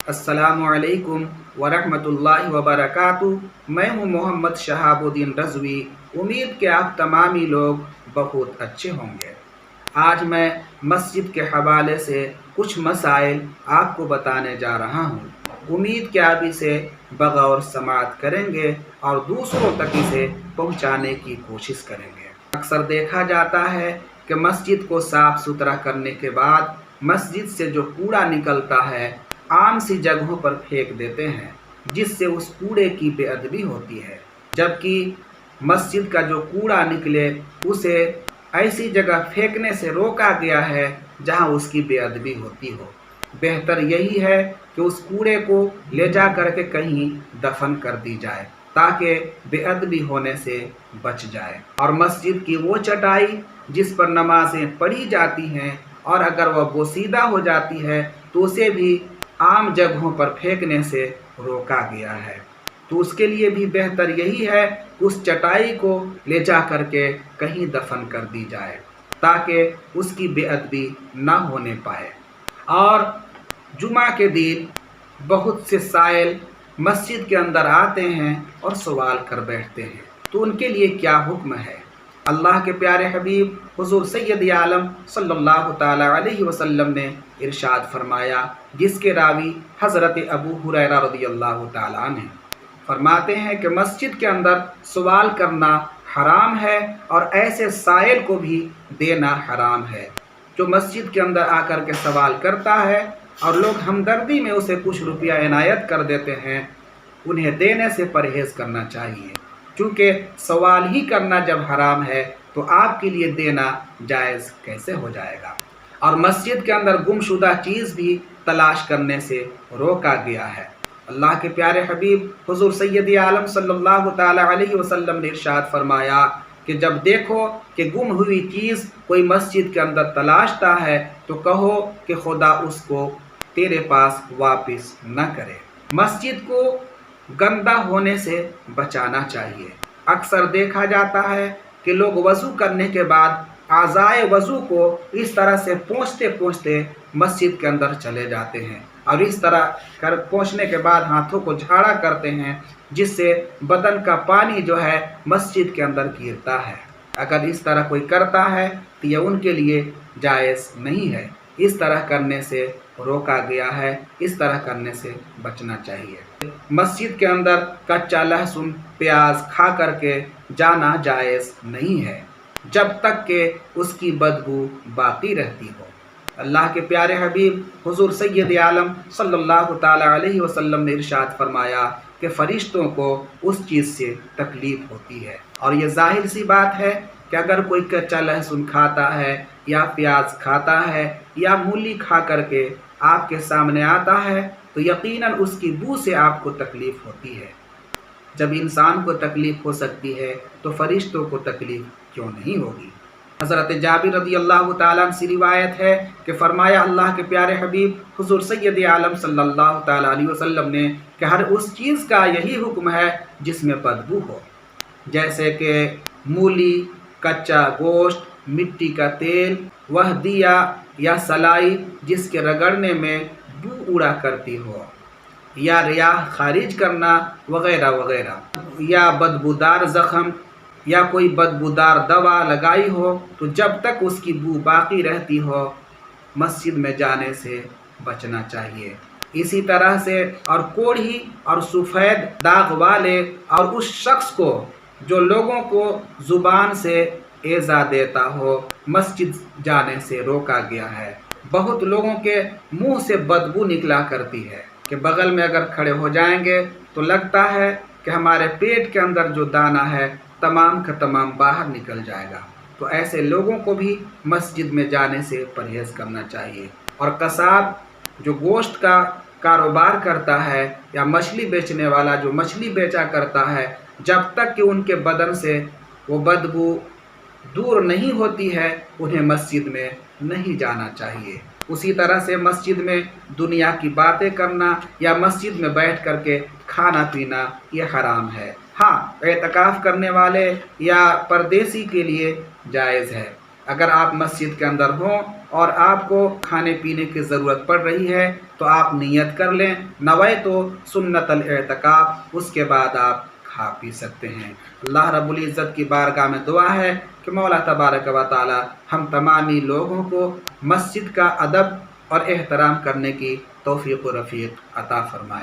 अस्सलामु अलैकुम वरहमतुल्लाहि वबरकातुहू। मैं हूँ मोहम्मद शहाबुद्दीन रज़वी। उम्मीद कि आप तमामी लोग बहुत अच्छे होंगे। आज मैं मस्जिद के हवाले से कुछ मसाइल आपको बताने जा रहा हूँ। उम्मीद कि आप इसे बगौर समाअत करेंगे और दूसरों तक इसे पहुँचाने की कोशिश करेंगे। अक्सर देखा जाता है कि मस्जिद को साफ़ सुथरा करने के बाद मस्जिद से जो कूड़ा निकलता है आम सी जगहों पर फेंक देते हैं, जिससे उस कूड़े की बेअदबी होती है। जबकि मस्जिद का जो कूड़ा निकले उसे ऐसी जगह फेंकने से रोका गया है जहां उसकी बेअदबी होती हो। बेहतर यही है कि उस कूड़े को ले जा करके कहीं दफन कर दी जाए ताकि बेअदबी होने से बच जाए। और मस्जिद की वो चटाई जिस पर नमाजें पढ़ी जाती हैं और अगर वह बोसीदा हो जाती है तो उसे भी आम जगहों पर फेंकने से रोका गया है। तो उसके लिए भी बेहतर यही है कि उस चटाई को ले जा करके कहीं दफन कर दी जाए ताकि उसकी बेअदबी ना होने पाए। और जुमा के दिन बहुत से साइल मस्जिद के अंदर आते हैं और सवाल कर बैठते हैं, तो उनके लिए क्या हुक्म है? अल्लाह के प्यारे हबीब हुजूर सैयद आलम सल्लल्लाहु ताला अलैहि वसल्लम ने इरशाद फरमाया, जिसके रावी हज़रत अबू हुरैरा रज़ियल्लाहु ताला अन्हु फरमाते हैं कि मस्जिद के अंदर सवाल करना हराम है और ऐसे साइल को भी देना हराम है। जो मस्जिद के अंदर आकर के सवाल करता है और लोग हमदर्दी में उसे कुछ रुपया इनायत कर देते हैं, उन्हें देने से परहेज़ करना चाहिए, क्योंकि सवाल ही करना जब हराम है तो आपके लिए देना जायज़ कैसे हो जाएगा। और मस्जिद के अंदर गुमशुदा चीज़ भी तलाश करने से रोका गया है। अल्लाह के प्यारे हबीब हुजूर सैयद आलम सल्लल्लाहु ताला अलैहि वसल्लम ने इरशाद फरमाया कि जब देखो कि गुम हुई चीज़ कोई मस्जिद के अंदर तलाशता है तो कहो कि खुदा उसको तेरे पास वापस न करे। मस्जिद को गंदा होने से बचाना चाहिए। अक्सर देखा जाता है कि लोग वज़ू करने के बाद आज़ाए वज़ू को इस तरह से पोंछते पोंछते मस्जिद के अंदर चले जाते हैं और इस तरह कर पोंछने के बाद हाथों को झाड़ा करते हैं, जिससे बदन का पानी जो है मस्जिद के अंदर गिरता है। अगर इस तरह कोई करता है तो यह उनके लिए जायज़ नहीं है। इस तरह करने से रोका गया है, इस तरह करने से बचना चाहिए। मस्जिद के अंदर कच्चा लहसुन प्याज खा करके जाना जायज़ नहीं है जब तक कि उसकी बदबू बाकी रहती हो। अल्लाह के प्यारे हबीब हुजूर सैयद आलम सल्लल्लाहु ताला अलैहि वसल्लम ने इरशाद फरमाया कि फ़रिश्तों को उस चीज़ से तकलीफ़ होती है। और ये ज़ाहिर सी बात है कि अगर कोई कच्चा लहसुन खाता है या प्याज खाता है या मूली खा करके आपके सामने आता है तो यकीनन उसकी बू से आपको तकलीफ़ होती है। जब इंसान को तकलीफ़ हो सकती है तो फ़रिश्तों को तकलीफ़ क्यों नहीं होगी। हज़रत जाबिर रज़ियल्लाहु ताला अन्हु से रिवायत है कि फरमाया अल्लाह के प्यारे हबीब हुजूर सैयद आलम सल्लल्लाहु ताला अलैहि वसल्लम ने कि हर उस चीज़ का यही हुक्म है जिसमें बदबू हो, जैसे कि मूली, कच्चा गोश्त, मिट्टी का तेल, वह दिया या सलाई जिसके रगड़ने में बू उड़ा करती हो, या रियाह खारिज करना वगैरह वगैरह, या बदबूदार ज़ख़म या कोई बदबूदार दवा लगाई हो तो जब तक उसकी बू बाकी रहती हो मस्जिद में जाने से बचना चाहिए। इसी तरह से और कोढ़ी और सफ़ेद दाग वाले और उस शख्स को जो लोगों को ज़ुबान से एज़ा देता हो मस्जिद जाने से रोका गया है। बहुत लोगों के मुंह से बदबू निकला करती है कि बगल में अगर खड़े हो जाएंगे तो लगता है कि हमारे पेट के अंदर जो दाना है तमाम का तमाम बाहर निकल जाएगा। तो ऐसे लोगों को भी मस्जिद में जाने से परहेज़ करना चाहिए। और कसाब जो गोश्त का कारोबार करता है या मछली बेचने वाला जो मछली बेचा करता है, जब तक कि उनके बदन से वो बदबू दूर नहीं होती है उन्हें मस्जिद में नहीं जाना चाहिए। उसी तरह से मस्जिद में दुनिया की बातें करना या मस्जिद में बैठ करके खाना पीना ये हराम है। हाँ, एतकाफ़ करने वाले या परदेसी के लिए जायज़ है। اگر آپ مسجد کے اندر ہوں اور آپ کو کھانے پینے کی ضرورت پڑ رہی ہے تو آپ نیت کر لیں، نویتو سنت الاعتکاف، اس کے بعد آپ کھا پی سکتے ہیں۔ اللہ رب العزت کی بارگاہ میں دعا ہے کہ مولا تبارک و تعالی ہم تمامی لوگوں کو مسجد کا ادب اور احترام کرنے کی توفیق و رفیق عطا فرمائے۔